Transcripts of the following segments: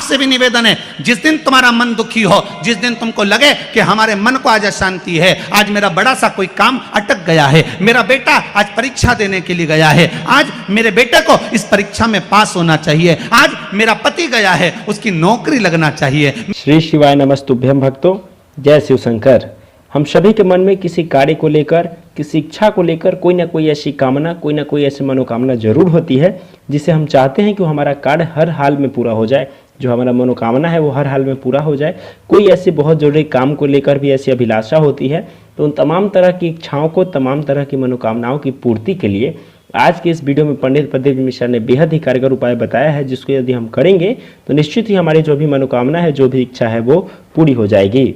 आपसे भी निवेदन है, जिस दिन तुम्हारा मन दुखी हो, जिस दिन तुमको लगे कि हमारे मन को आज अशांति है, आज मेरा बड़ा सा कोई काम अटक गया है, मेरा बेटा आज परीक्षा देने के लिए गया है, आज मेरे बेटे को इस परीक्षा में पास होना चाहिए, आज मेरा पति गया है उसकी नौकरी लगना चाहिए। श्री शिवाय नमस्तुभ्यम भक्तों, जय शिव शंकर। हम सभी के मन में किसी कार्य को लेकर, किसी इच्छा को लेकर कोई ना कोई ऐसी कामना, कोई ना कोई ऐसी मनोकामना जरूर होती है जिसे हम चाहते हैं कि वो हमारा कार्य हर हाल में पूरा हो जाए, जो हमारा मनोकामना है वो हर हाल में पूरा हो जाए। कोई ऐसी बहुत जरूरी काम को लेकर भी ऐसी अभिलाषा होती है। तो उन तमाम तरह की इच्छाओं को, तमाम तरह की मनोकामनाओं की पूर्ति के लिए आज के इस वीडियो में पंडित प्रदीप मिश्रा ने बेहद ही कारगर उपाय बताया है, जिसको यदि हम करेंगे तो निश्चित ही हमारी जो भी मनोकामना है, जो भी इच्छा है वो पूरी हो जाएगी।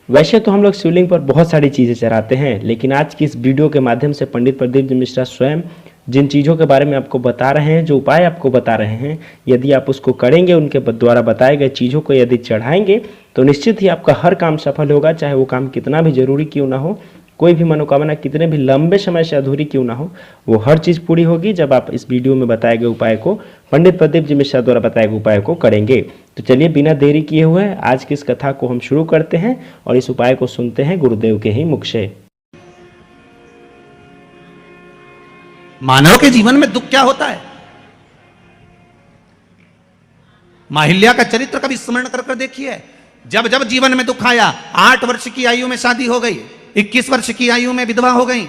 वैसे तो हम लोग शिवलिंग पर बहुत सारी चीज़ें चढ़ाते हैं, लेकिन आज की इस वीडियो के माध्यम से पंडित प्रदीप मिश्रा स्वयं जिन चीज़ों के बारे में आपको बता रहे हैं, जो उपाय आपको बता रहे हैं, यदि आप उसको करेंगे, उनके द्वारा बताए गए चीज़ों को यदि चढ़ाएंगे तो निश्चित ही आपका हर काम सफल होगा, चाहे वो काम कितना भी जरूरी क्यों ना हो, कोई भी मनोकामना कितने भी लंबे समय से अधूरी क्यों ना हो, वो हर चीज़ पूरी होगी जब आप इस वीडियो में बताए गए उपाय को, पंडित प्रदीप जी मिश्रा द्वारा बताए गए उपाय को करेंगे। तो चलिए बिना देरी किए हुए आज की इस कथा को हम शुरू करते हैं और इस उपाय को सुनते हैं गुरुदेव के ही मुख से। मानव के जीवन में दुख क्या होता है? माहिल्या का चरित्र कभी स्मरण कर देखिए। जब जब जीवन में दुख आया, 8 वर्ष की आयु में शादी हो गई, 21 वर्ष की आयु में विधवा हो गई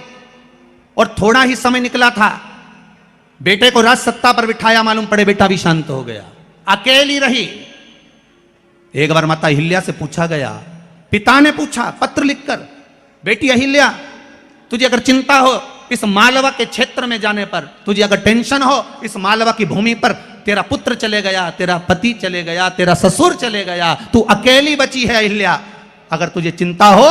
और थोड़ा ही समय निकला था, बेटे को राज सत्ता पर बिठाया, मालूम पड़े बेटा भी शांत हो गया, अकेली रही। एक बार माता अहिल्या से पूछा गया, पिता ने पूछा पत्र लिखकर, बेटी अहिल्या तुझे अगर चिंता हो इस मालवा के क्षेत्र में जाने पर, तुझे अगर टेंशन हो इस मालवा की भूमि पर, तेरा पुत्र चले गया, तेरा पति चले गया, तेरा ससुर चले गया, तू अकेली बची है अहिल्या, अगर तुझे चिंता हो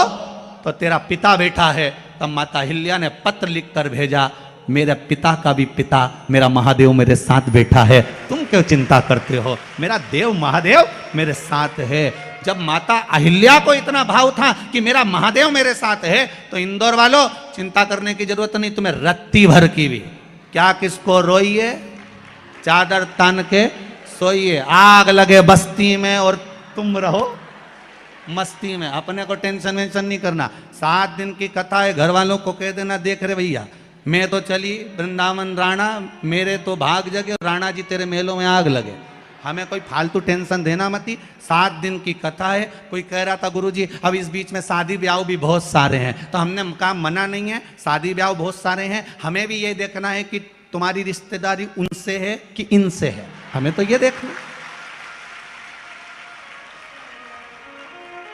तो तेरा पिता बैठा है। तब माता अहिल्या ने पत्र लिखकर भेजा, मेरे पिता का भी पिता मेरा महादेव मेरे साथ बैठा है, तुम क्यों चिंता करते हो, मेरा देव महादेव मेरे साथ है। जब माता अहिल्या को इतना भाव था कि मेरा महादेव मेरे साथ है, तो इंदौर वालों चिंता करने की जरूरत नहीं, तुम्हें रत्ती भर की भी क्या किसको रोइए, चादर तान के सोइए, आग लगे बस्ती में और तुम रहो मस्ती में, अपने को टेंशन वेंशन नहीं करना। 7 दिन की कथा है, घर वालों को कह देना, देख रहे भैया मैं तो चली वृंदावन राणा, मेरे तो भाग जगे, राणा जी तेरे मेलों में आग लगे, हमें कोई फालतू टेंशन देना मती। 7 दिन की कथा है। कोई कह रहा था गुरुजी अब इस बीच में शादी ब्याह भी बहुत सारे हैं, तो हमने कहा मना नहीं है, शादी ब्याह बहुत सारे हैं, हमें भी ये देखना है कि तुम्हारी रिश्तेदारी उनसे है कि इनसे है, हमें तो ये देखना।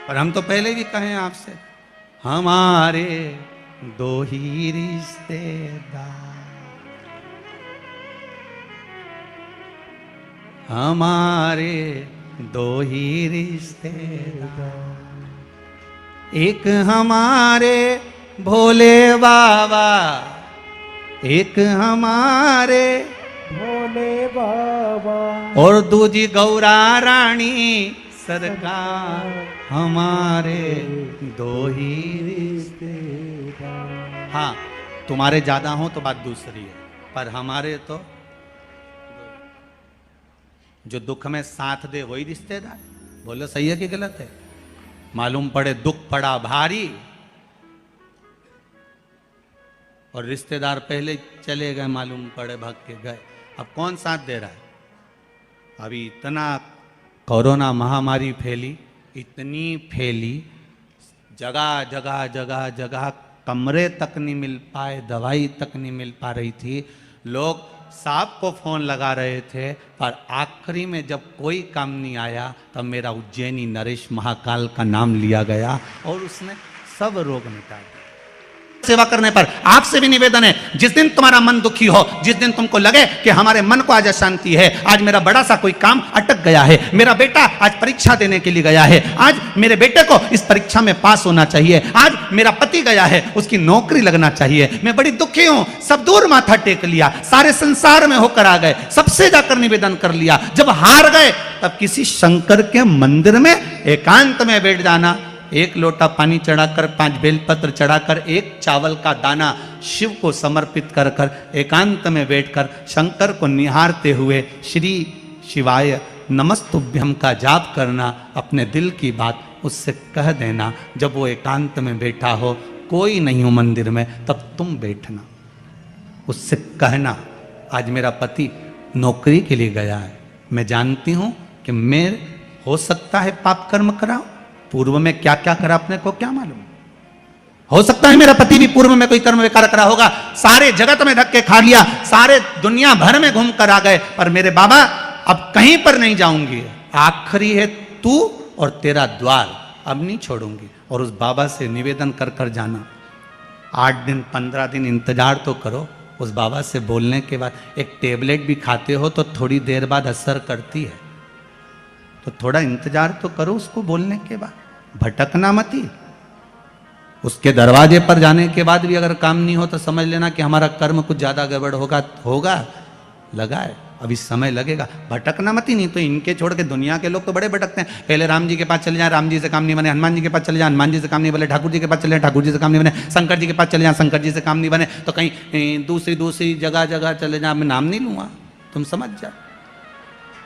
पर हम तो पहले भी कहे आपसे, हमारे 2 ही रिश्तेदार, हमारे 2 ही रिश्तेदार, एक हमारे भोले बाबा, एक हमारे भोले बाबा, और दूजी गौरा रानी सरकार, हमारे 2 ही रिश्तेदार। हाँ तुम्हारे ज्यादा हो तो बात दूसरी है, पर हमारे तो जो दुख में साथ दे वही रिश्तेदार। बोलो सही है कि गलत है? मालूम पड़े दुख पड़ा भारी और रिश्तेदार पहले चले गए, मालूम पड़े भाग के गए, अब कौन साथ दे रहा है? अभी इतना कोरोना महामारी फैली, इतनी फैली, जगह जगह जगह जगह कमरे तक नहीं मिल पाए, दवाई तक नहीं मिल पा रही थी, लोग साहब को फोन लगा रहे थे, पर आखिरी में जब कोई काम नहीं आया तब मेरा उज्जैनी नरेश महाकाल का नाम लिया गया और उसने सब रोग मिटा दिया। सेवा करने पर आपसे भी निवेदन है, जिस दिन तुम्हारा मन दुखी हो, जिस दिन तुमको लगे कि हमारे मन को आज अशांति है, आज मेरा बड़ा सा कोई काम अटक गया है, मेरा बेटा आज परीक्षा देने के लिए गया है, आज मेरे बेटे को इस परीक्षा में पास होना चाहिए, आज मेरा पति गया है उसकी नौकरी लगना चाहिए, मैं बड़ी दुखी हूं, सब दूर माथा टेक लिया, सारे संसार में होकर आ गए, सबसे जाकर निवेदन कर लिया, जब हार गए तब किसी शंकर के मंदिर में एकांत में बैठ जाना, 1 लोटा पानी चढ़ाकर, 5 बेलपत्र चढ़ाकर, 1 चावल का दाना शिव को समर्पित कर एकांत में बैठकर शंकर को निहारते हुए श्री शिवाय नमस्तुभ्यम का जाप करना, अपने दिल की बात उससे कह देना। जब वो एकांत में बैठा हो, कोई नहीं हो मंदिर में, तब तुम बैठना, उससे कहना आज मेरा पति नौकरी के लिए गया है, मैं जानती हूं कि मैं हो सकता है पाप कर्म करा, पूर्व में क्या क्या करा अपने को क्या मालूम, हो सकता है मेरा पति भी पूर्व में कोई कर्म विकार करा होगा, सारे जगत में धक्के खा लिया, सारे दुनिया भर में घूम कर आ गए, पर मेरे बाबा अब कहीं पर नहीं जाऊंगी, आखिरी है तू और तेरा द्वार, अब नहीं छोड़ूंगी। और उस बाबा से निवेदन कर कर जाना, 8 दिन 15 दिन इंतजार तो करो, उस बाबा से बोलने के बाद एक टेबलेट भी खाते हो तो थोड़ी देर बाद असर करती है, तो थोड़ा इंतजार तो करो उसको बोलने के बाद, भटकना मती। उसके दरवाजे पर जाने के बाद भी अगर काम नहीं हो तो समझ लेना कि हमारा कर्म कुछ ज्यादा गड़बड़ होगा लगा है, अभी समय लगेगा, भटकना मती। नहीं तो इनके छोड़ के दुनिया के लोग तो बड़े भटकते हैं, पहले राम जी के पास चले जाए, राम जी से काम नहीं बने, हनुमान जी के पास चले जाए, हनुमान जी से काम नहीं बने, ठाकुर जी के पास चले जाए, ठाकुर जी से काम नहीं बने, शंकर जी के पास चले जाए, शंकर जी से काम नहीं बने, तो कहीं दूसरी जगह चले जाए, मैं नाम नहीं लूंगा, तुम समझ जाओ।